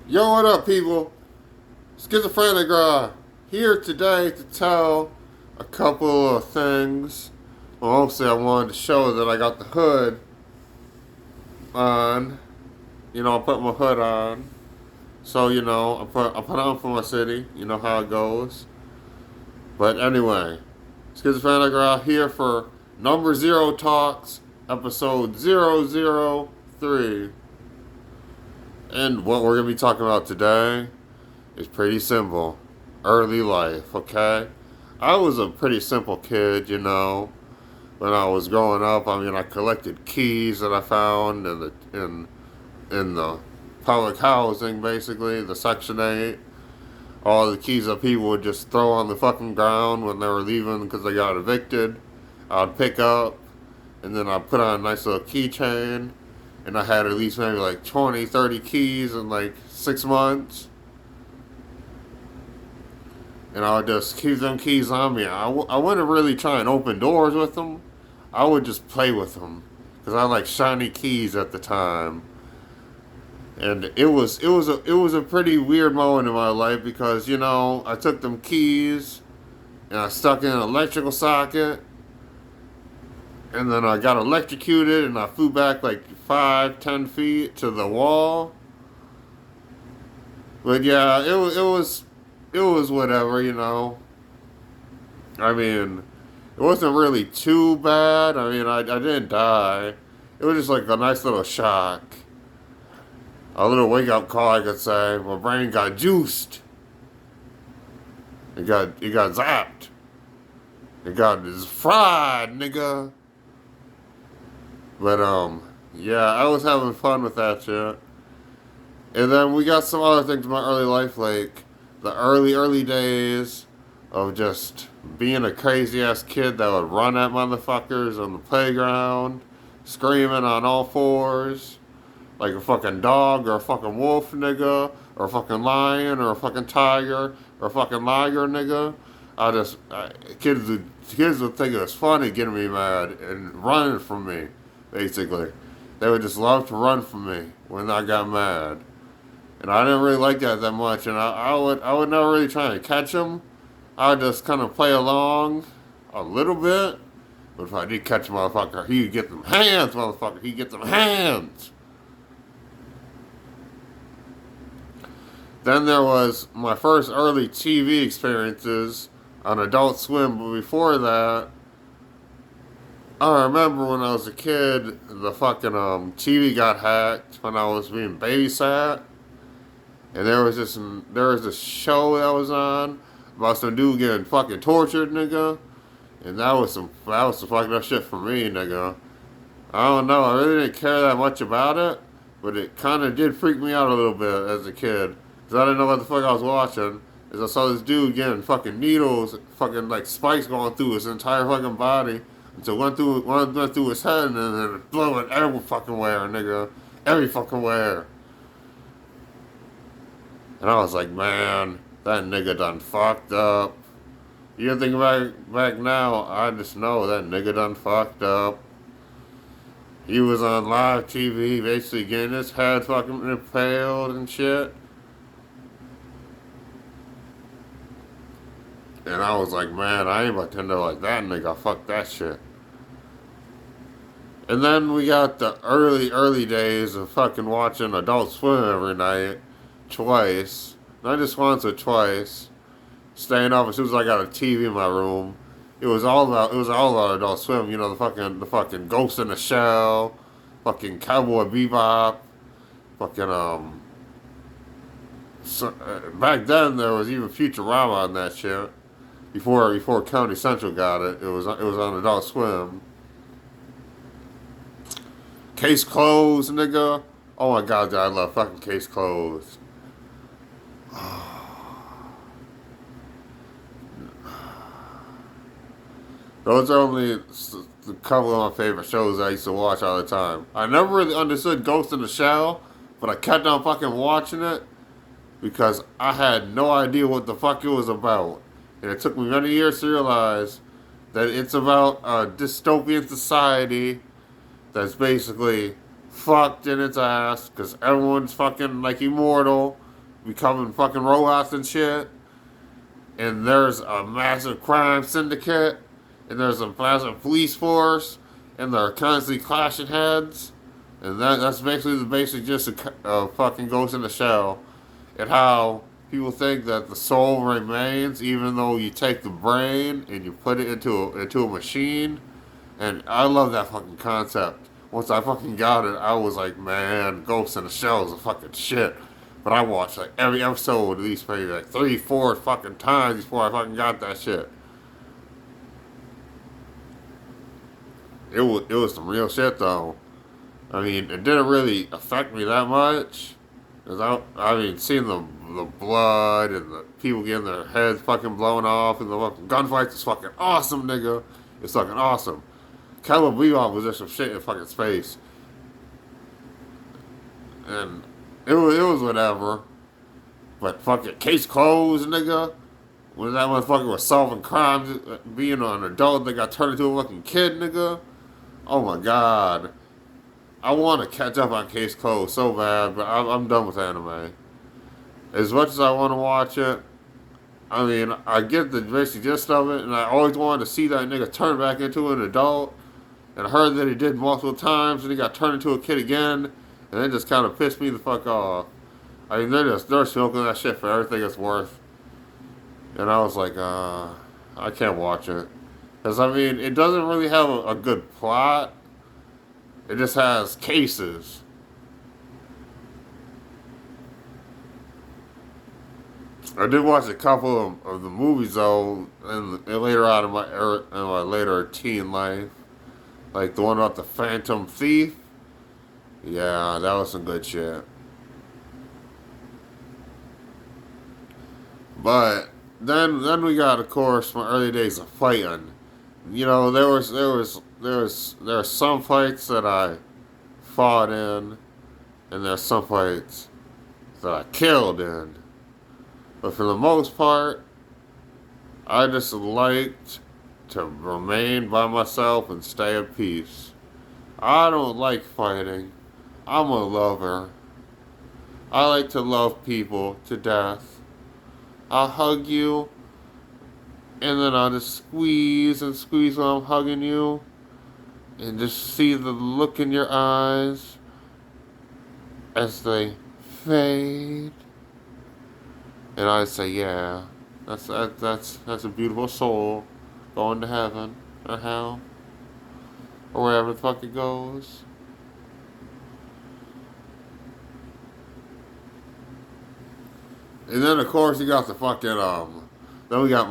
Yo, what up, people? Skitsaphranicra here today to tell a couple of things. Well, mostly I wanted to show that I got the hood on. I put my hood on. So, I put on for my city. You know how it goes. But anyway, Skitsaphranicra here for number 0 talks, episode 003. And what we're going to be talking about today is pretty simple. Early life, okay? I was a pretty simple kid, when I was growing up. I collected keys that I found in the public housing, basically, the Section 8. All the keys that people would just throw on the fucking ground when they were leaving because they got evicted. I'd pick up, and then I'd put on a nice little keychain. And I had at least maybe like 20, 30 keys in like 6 months. And I would just keep them keys on me. I wouldn't really try and open doors with them. I would just play with them. Because I like shiny keys at the time. And it was a pretty weird moment in my life because, I took them keys and I stuck in an electrical socket. And then I got electrocuted and I flew back like 5-10 feet to the wall. But yeah, it was whatever, it wasn't really too bad. I didn't die. It was just like a nice little shock. A little wake up call, I could say. My brain got juiced. It got zapped. It got fried, nigga. But, yeah, I was having fun with that shit. And then we got some other things in my early life, like the early days of just being a crazy-ass kid that would run at motherfuckers on the playground, screaming on all fours, like a fucking dog or a fucking wolf, nigga, or a fucking lion or a fucking tiger or a fucking liger, nigga. Kids would think it was funny getting me mad and running from me. Basically, they would just love to run from me when I got mad, and I didn't really like that much. And I would never really try to catch them. I would just kind of play along a little bit. But if I did catch a motherfucker, he'd get them hands, motherfucker. He'd get them hands. Then there was my first early TV experiences on Adult Swim. But before that, I remember when I was a kid, the fucking TV got hacked when I was being babysat, and there was this show that was on about some dude getting fucking tortured, nigga, and that was some fucked up shit for me, nigga. I don't know, I really didn't care that much about it, but it kind of did freak me out a little bit as a kid, because I didn't know what the fuck I was watching. As I saw this dude getting fucking needles, fucking like spikes going through his entire fucking body. So went through his head and then it blew it every fucking where, nigga. Every fucking where. And I was like, man, that nigga done fucked up. You think back now, I just know that nigga done fucked up. He was on live TV, basically getting his head fucking impaled and shit. And I was like, man, I ain't about to end up like that nigga. Fuck that shit. And then we got the early days of fucking watching Adult Swim every night. Twice. Not just once or twice. Staying up as soon as I got a TV in my room. It was all about Adult Swim. The fucking Ghost in the Shell. Fucking Cowboy Bebop. Fucking, back then there was even Futurama on that shit. Before County Central got it, it was on Adult Swim. Case Closed, nigga. Oh my god, I love fucking Case Closed. Those are only a couple of my favorite shows I used to watch all the time. I never really understood Ghost in the Shell, but I kept on fucking watching it because I had no idea what the fuck it was about. And it took me many years to realize that it's about a dystopian society that's basically fucked in its ass because everyone's fucking like immortal becoming fucking robots and shit. And there's a massive crime syndicate. And there's a massive police force. And they're constantly clashing heads. And that's basically the basic gist of fucking Ghost in the Shell. And how people think that the soul remains even though you take the brain and you put it into a machine. And I love that fucking concept. Once I fucking got it, I was like, man, Ghost in the Shell is a fucking shit. But I watched like every episode at least maybe like 3-4 fucking times before I fucking got that shit. It was some real shit though. I mean, it didn't really affect me that much. Cause I mean, seeing the blood and the people getting their heads fucking blown off and the fucking gunfights is fucking awesome, nigga. It's fucking awesome. Caleb Bebop was just some shit in fucking space. And it was whatever. But fucking case closed, nigga. When that motherfucker was solving crimes, being an adult that got turned into a fucking kid, nigga. Oh my god. I want to catch up on Case Closed so bad, but I'm done with anime. As much as I want to watch it, I mean, I get the basic gist of it, and I always wanted to see that nigga turn back into an adult. And I heard that he did multiple times, and he got turned into a kid again, and it just kind of pissed me the fuck off. I mean, they're smoking that shit for everything it's worth. And I was like, I can't watch it. Because, I mean, it doesn't really have a good plot. It just has cases. I did watch a couple of the movies though, and later on in my later teen life, like the one about the Phantom Thief. Yeah, that was some good shit. But then we got, of course, my early days of fighting. You know, there were some fights that I fought in, and there's some fights that I killed in. But for the most part, I just liked to remain by myself and stay at peace. I don't like fighting. I'm a lover. I like to love people to death. I'll hug you, and then I'll just squeeze and squeeze while I'm hugging you, and just see the look in your eyes as they fade. And I say, yeah, that's a beautiful soul going to heaven or hell or wherever the fuck it goes. And then of course you got the fucking then we got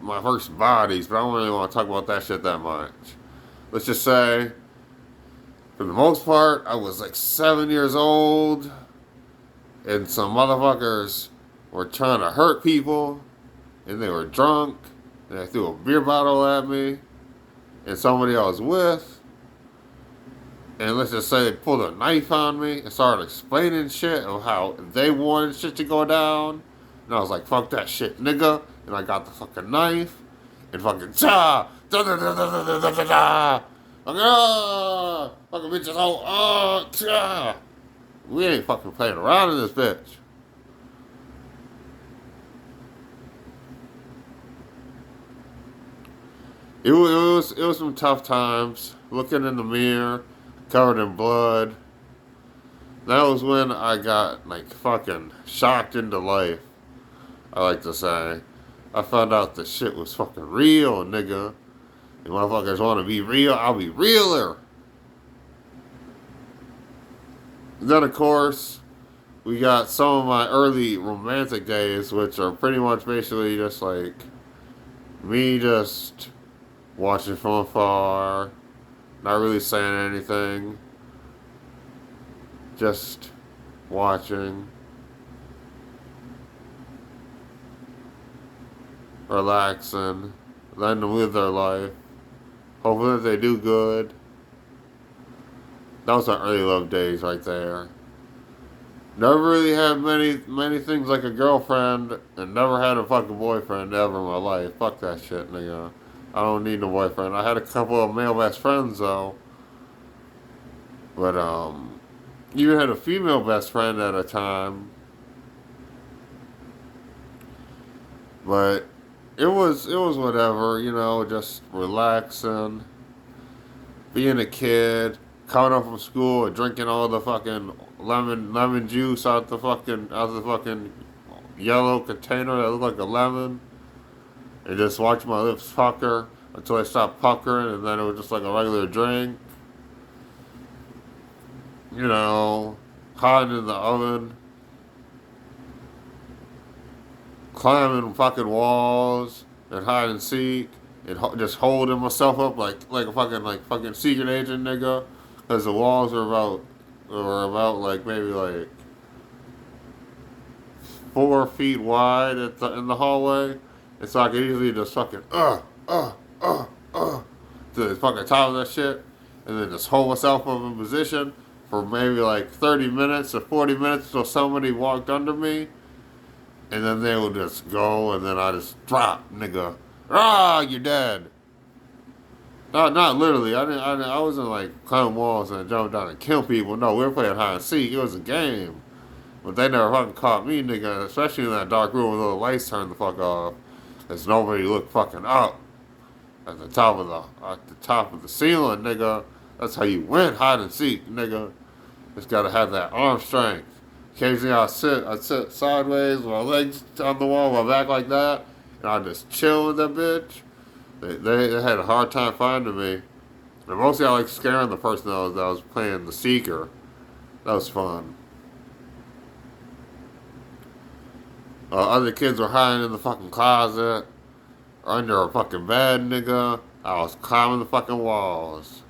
my first bodies, but I don't really want to talk about that shit that much. Let's just say, for the most part, I was like 7 years old, and some motherfuckers were trying to hurt people, and they were drunk, and they threw a beer bottle at me, and somebody I was with, and let's just say they pulled a knife on me and started explaining shit of how they wanted shit to go down, and I was like, fuck that shit, nigga, and I got the fucking knife, and fucking cha, da da da da da da da da, fucking bitches, cha. We ain't fucking playing around in this bitch. It was some tough times. Looking in the mirror, covered in blood. That was when I got like fucking shocked into life. I like to say. I found out the shit was fucking real, nigga. You motherfuckers want to be real? I'll be realer. Then of course, we got some of my early romantic days, which are pretty much basically just like me just watching from afar, not really saying anything, just watching, relaxing, letting them live their life, hoping that they do good. That was my early love days right there. Never really had many things like a girlfriend, and never had a fucking boyfriend ever in my life. Fuck that shit, nigga. I don't need no boyfriend. I had a couple of male best friends though. But even had a female best friend at a time. But it was whatever, just relaxing, being a kid, coming home from school and drinking all the fucking lemon juice out the fucking yellow container that looked like a lemon, and just watch my lips pucker until they stopped puckering, and then it was just like a regular drink. Hiding in the oven, climbing fucking walls and hide and seek, and just holding myself up like a fucking secret agent nigga, because the walls were about like maybe like 4 feet wide in the hallway, and so I could easily just fucking to the fucking top of that shit, and then just hold myself up in position for maybe like 30 minutes or 40 minutes until somebody walked under me, and then they would just go, and then I just drop, nigga. You're dead. Not literally. I wasn't like climbing walls and jumping down and kill people. No, we were playing hide and seek. It was a game. But they never fucking caught me, nigga. Especially in that dark room with all the lights turned the fuck off. There's nobody look fucking up at the top of the ceiling, nigga. That's how you win hide and seek, nigga. Just gotta have that arm strength. Occasionally I'd sit sideways with my legs on the wall, my back like that, and I'd just chill with that bitch. They had a hard time finding me. And mostly I like scaring the person that was playing the seeker. That was fun. Other kids were hiding in the fucking closet, or under a fucking bed, nigga. I was climbing the fucking walls.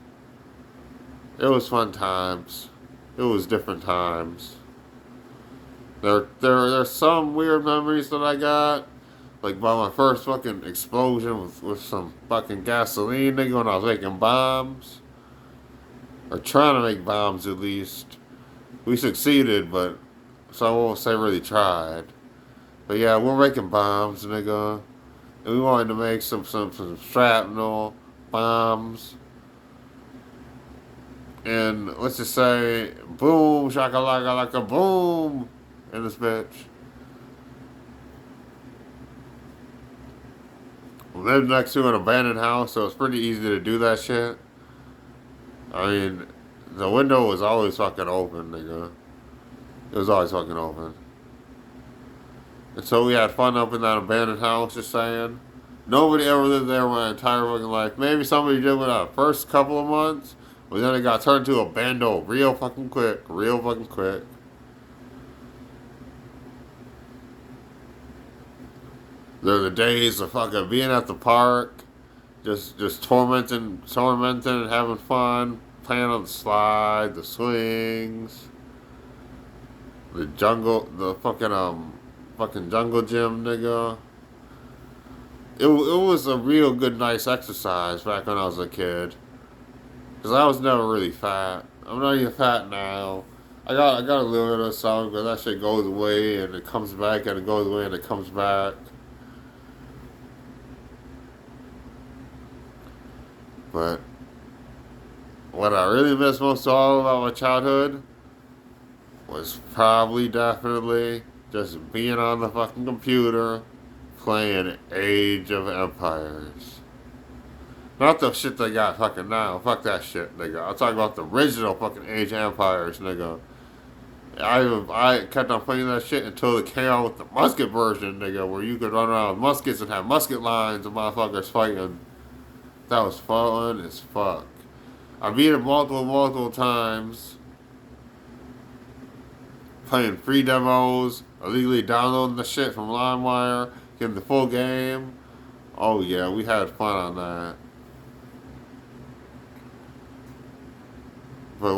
It was fun times. It was different times. There's some weird memories that I got. Like by my first fucking explosion with some fucking gasoline, nigga, when I was making bombs. Or trying to make bombs at least. We succeeded, but so I won't say really tried. But yeah, we're making bombs, nigga. And we wanted to make some shrapnel bombs. And let's just say, boom, shakalaka like a boom in this bitch. We lived next to an abandoned house, so it's pretty easy to do that shit. I mean, the window was always fucking open, nigga. It was always fucking open. And so we had fun up in that abandoned house, just saying. Nobody ever lived there my entire fucking life. Maybe somebody did with the first couple of months, but then it got turned to a bando real fucking quick. Real fucking quick. There are the days of fucking being at the park, just tormenting and having fun, playing on the slide, the swings, the fucking jungle gym, nigga. It was a real good, nice exercise back when I was a kid. Cause I was never really fat. I'm not even fat now. I got a little bit of something, but that shit goes away and it comes back and it goes away and it comes back. But what I really miss most of all about my childhood was probably definitely just being on the fucking computer playing Age of Empires. Not the shit they got fucking now. Fuck that shit, nigga. I'm talking about the original fucking Age of Empires, nigga. I kept on playing that shit until it came out with the musket version, nigga, where you could run around with muskets and have musket lines of motherfuckers fighting. That was fun as fuck. I beat it multiple times. Playing free demos, illegally downloading the shit from LimeWire, getting the full game. Oh yeah, we had fun on that. But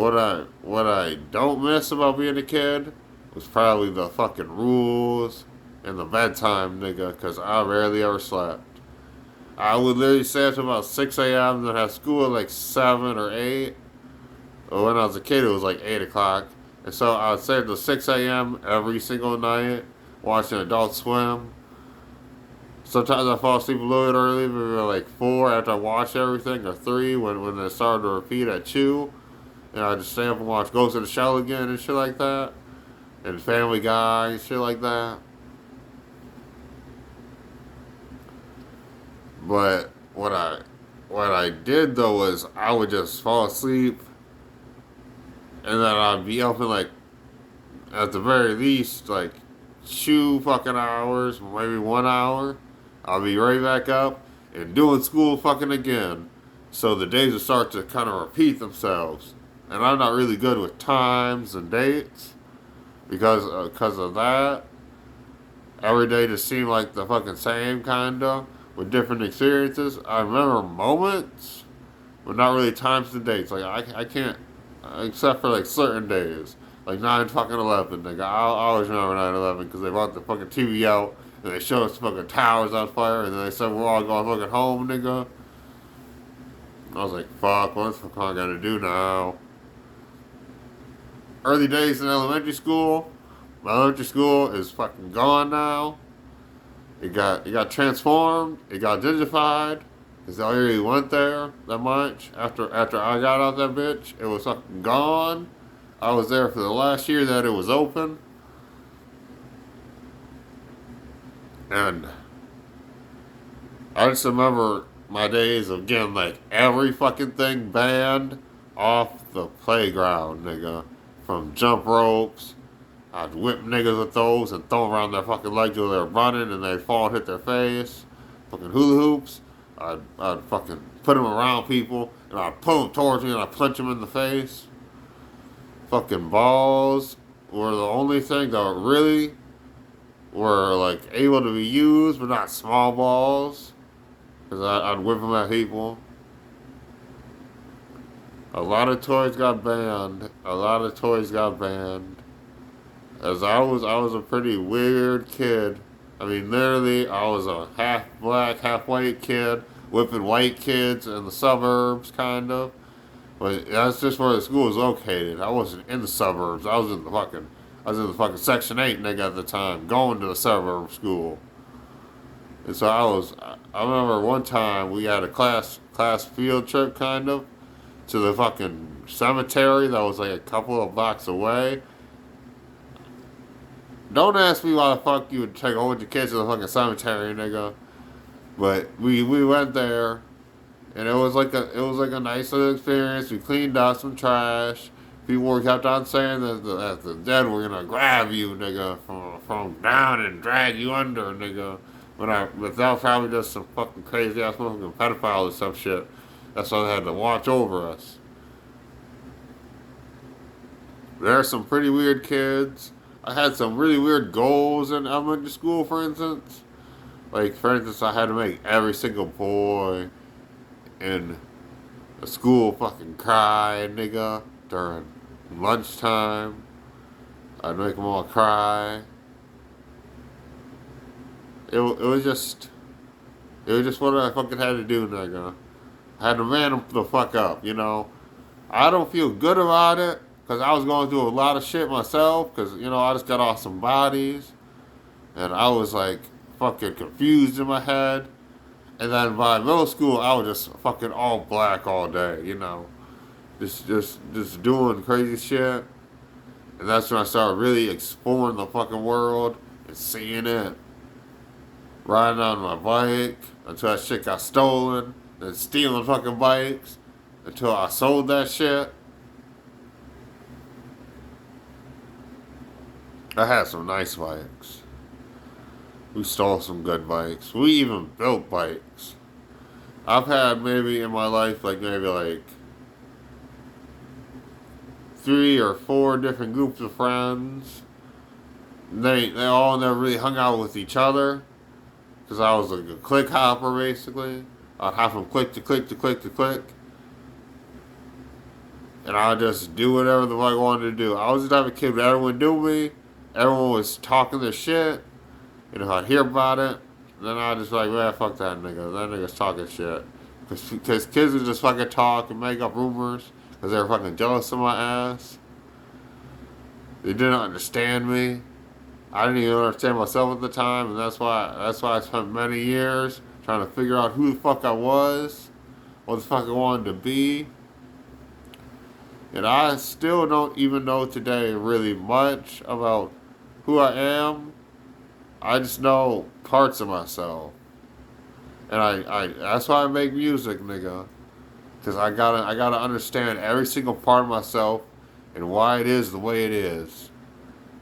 what I don't miss about being a kid was probably the fucking rules and the bedtime, nigga, cause I rarely ever slept. I would literally stay up to about 6 a.m. and then have school at like 7 or 8. But when I was a kid, it was like 8 o'clock. And so I would stay till 6 a.m. every single night watching Adult Swim. Sometimes I fall asleep a little bit early, maybe like 4 after I watched everything, or 3 when it started to repeat at 2. And I just stay up and watch Ghost in the Shell again and shit like that. And Family Guy and shit like that. But what I did though was I would just fall asleep, and then I'd be up in like at the very least like 2 fucking hours, maybe 1 hour. I'll be right back up and doing school fucking again. So the days will start to kind of repeat themselves. And I'm not really good with times and dates because of that. Every day just seemed like the fucking same kinda with different experiences. I remember moments, but not really times and dates. Like I can't, except for like certain days, like 9 fucking 11. Like I always remember 9/11 because they brought the fucking TV out and they showed us fucking towers on fire and then they said we're all going fucking home, nigga. I was like, fuck, what's the fuck I gotta do now? Early days in elementary school. My elementary school is fucking gone now. It got transformed. It got dignified. Cause I really went there that much. After I got out that bitch, it was fucking gone. I was there for the last year that it was open. And I just remember my days of getting like every fucking thing banned off the playground, nigga. From jump ropes. I'd whip niggas with those and throw them around their fucking legs while they're running and they'd fall and hit their face. Fucking hula hoops. I'd fucking put them around people and I'd pull them towards me and I'd punch them in the face. Fucking balls were the only thing that really were like able to be used, but not small balls. Because I'd whip them at people. A lot of toys got banned. As I was a pretty weird kid. I mean, literally, I was a half black, half white kid, whipping white kids in the suburbs, kind of. But that's just where the school was located. I wasn't in the suburbs. I was in the fucking Section 8, nigga, at the time, going to the suburb school. And so I remember one time we had a class field trip, kind of, to the fucking cemetery that was like a couple of blocks away. Don't ask me why the fuck you would take a whole bunch of kids to the fucking cemetery, nigga. But we went there, and it was like a nice little experience. We cleaned out some trash. People kept on saying that the dead were gonna grab you, nigga, from down and drag you under, nigga. But that was probably just some fucking crazy ass fucking pedophile or some shit. That's why they had to watch over us. There are some pretty weird kids. I had some really weird goals in elementary school, for instance. Like, for instance, I had to make every single boy in the school fucking cry, nigga, during lunchtime. I'd make them all cry. It was just what I fucking had to do, nigga. I had to man them the fuck up, you know. I don't feel good about it. Because I was going through a lot of shit myself. Because, you know, I just got off some bodies. And I was, like, fucking confused in my head. And then by middle school, I was just fucking all black all day, you know. Just doing crazy shit. And that's when I started really exploring the fucking world. And seeing it. Riding on my bike. Until that shit got stolen. Then stealing fucking bikes. Until I sold that shit. I had some nice bikes. We stole some good bikes. We even built bikes. I've had maybe in my life like 3 or 4 different groups of friends. They all never really hung out with each other. Because I was like a click hopper basically. I'd hop from click to click to click to click. And I'd just do whatever the fuck I wanted to do. I was the type of kid that everyone knew me. Everyone was talking their shit. You know, I'd hear about it. And then I'd just like, man, fuck that nigga. That nigga's talking shit. Because kids would just fucking talk and make up rumors. Because they were fucking jealous of my ass. They didn't understand me. I didn't even understand myself at the time. And that's why I spent many years trying to figure out who the fuck I was. What the fuck I wanted to be. And I still don't even know today really much about who I am. I just know parts of myself. And that's why I make music, nigga. Cause I gotta understand every single part of myself and why it is the way it is.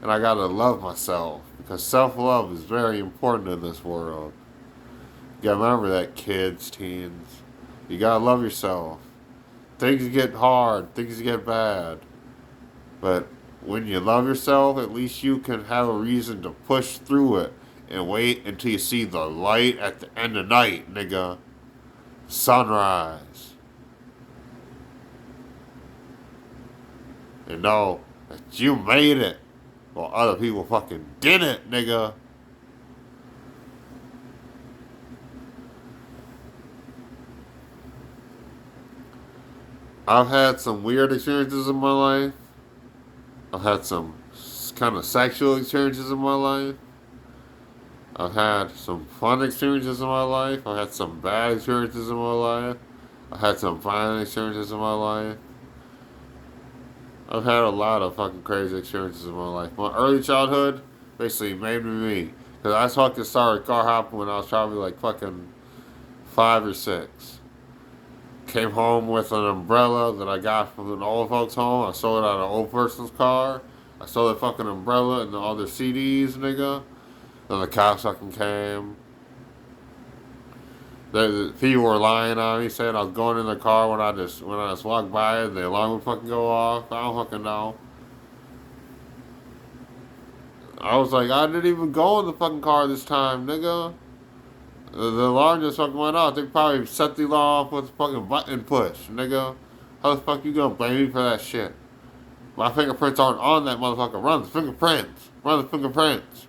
And I gotta love myself. Because self-love is very important in this world. You gotta remember that, kids, teens. You gotta love yourself. Things get hard, things get bad. But when you love yourself, at least you can have a reason to push through it and wait until you see the light at the end of the night, nigga. Sunrise. And know that you made it while other people fucking didn't, nigga. I've had some weird experiences in my life. I've had some kind of sexual experiences in my life. I've had some fun experiences in my life. I've had some bad experiences in my life. I've had some violent experiences in my life. I've had a lot of fucking crazy experiences in my life. My early childhood basically made me. Because I fucking started car hopping when I was probably like fucking 5 or 6. Came home with an umbrella that I got from an old folks' home. I sold it out of an old person's car. I sold the fucking umbrella and all their CDs, nigga. Then the cops fucking came. The people were lying on me, saying I was going in the car when I just walked by it, the alarm would fucking go off. I don't fucking know. I was like, I didn't even go in the fucking car this time, nigga. The alarm just fucking went off. They probably set the alarm off with a fucking button push, nigga. How the fuck you gonna blame me for that shit? My fingerprints aren't on that motherfucker. Run the fingerprints. Run the fingerprints.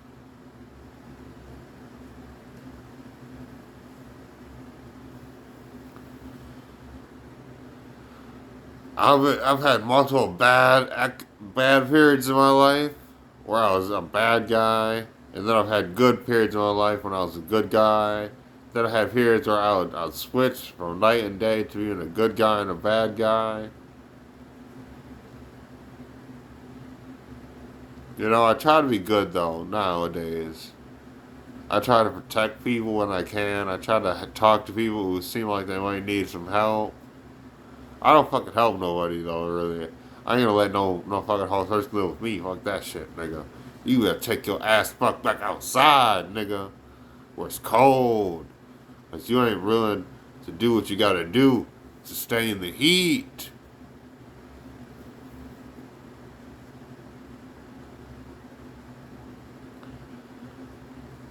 I've had multiple bad periods in my life where I was a bad guy, and then I've had good periods in my life when I was a good guy. Then I had periods where I'd switch from night and day to being a good guy and a bad guy. You know, I try to be good though nowadays. I try to protect people when I can. I try to talk to people who seem like they might need some help. I don't fucking help nobody though, really. I ain't gonna let no fucking whole person live with me. Fuck that shit, nigga. You better take your ass fuck back outside, nigga. Where it's cold. Cause you ain't willing to do what you gotta do to stay in the heat.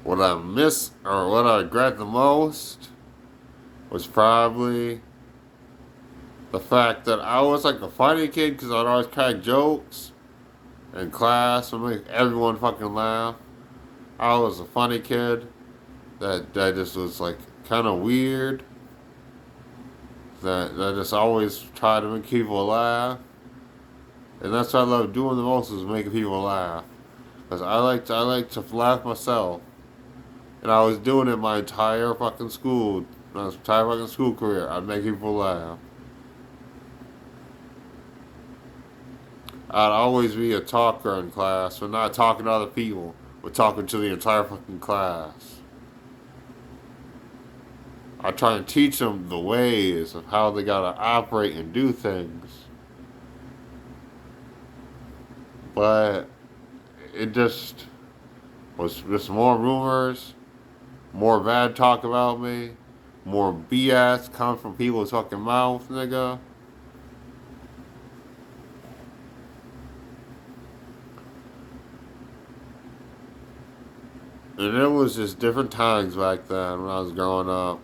What I miss or what I regret the most was probably the fact that I was like a funny kid because I'd always crack jokes in class and make everyone fucking laugh. I was a funny kid that just was like kind of weird. That just always tried to make people laugh. And that's what I love doing the most, is making people laugh. Because I like to laugh myself. And I was doing it my entire fucking school career. I'd make people laugh. I'd always be a talker in class, but not talking to other people, but talking to the entire fucking class. I try and teach them the ways of how they gotta operate and do things. But it just was just more rumors, more bad talk about me, more BS coming from people's fucking mouth, nigga. And it was just different times back then when I was growing up.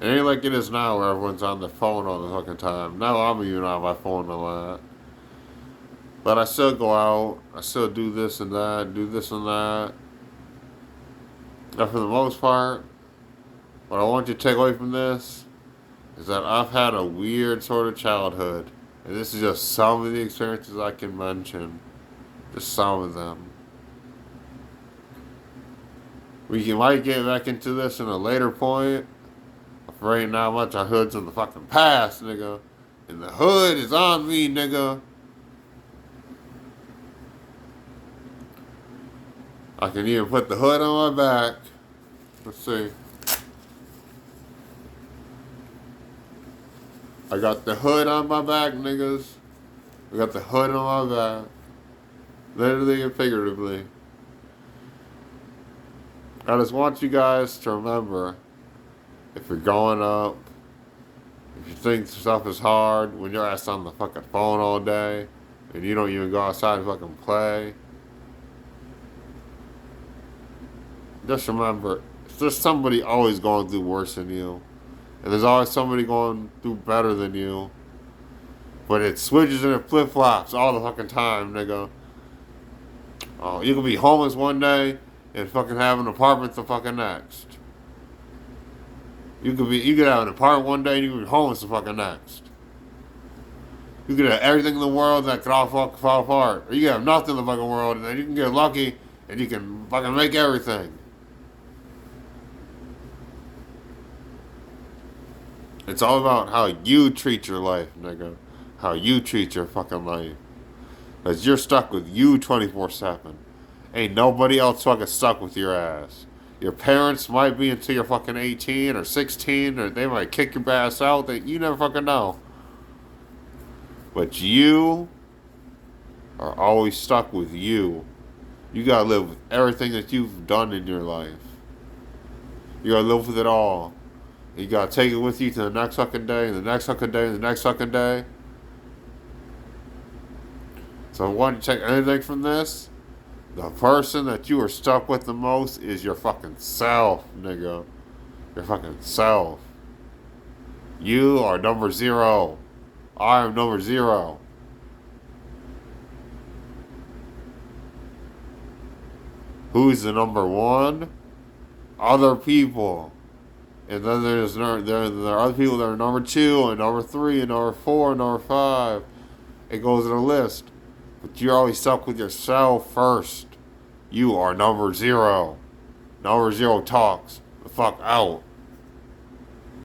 It ain't like it is now where everyone's on their phone all the fucking time. Now I'm even on my phone a lot. But I still go out. I still do this and that, do this and that. And for the most part, what I want you to take away from this is that I've had a weird sort of childhood. And this is just some of the experiences I can mention. Just some of them. We might get back into this in a later point. For right now, my childhood's in the fucking past, nigga. And the hood is on me, nigga. I can even put the hood on my back. Let's see. I got the hood on my back, niggas. I got the hood on my back. Literally and figuratively. I just want you guys to remember, if you're going up, if you think stuff is hard, when your ass on the fucking phone all day, and you don't even go outside and fucking play, just remember, there's somebody always going through worse than you. And there's always somebody going through better than you. But it switches and it flip-flops all the fucking time, nigga. Oh, you can be homeless one day and fucking have an apartment the fucking next. You could have an apartment one day and you could be homeless the fucking next. You could have everything in the world that could all fucking fall apart. Or you could have nothing in the fucking world and then you can get lucky and you can fucking make everything. It's all about how you treat your life, nigga. How you treat your fucking life. Because you're stuck with you 24/7. Ain't nobody else fucking stuck with your ass. Your parents might be until you're fucking 18 or 16, or they might kick your ass out. You never fucking know. But you are always stuck with you. You gotta live with everything that you've done in your life. You gotta live with it all. You gotta take it with you to the next fucking day, and the next fucking day, and the next fucking day. So, want to take anything from this? The person that you are stuck with the most is your fucking self, nigga. Your fucking self. You are number 0. I am number 0. Who's the number 1? Other people. And then there are other people that are number 2 and number 3 and number 4 and number 5. It goes in a list. But you're always stuck with yourself first. You are number 0. Number 0 talks the fuck out.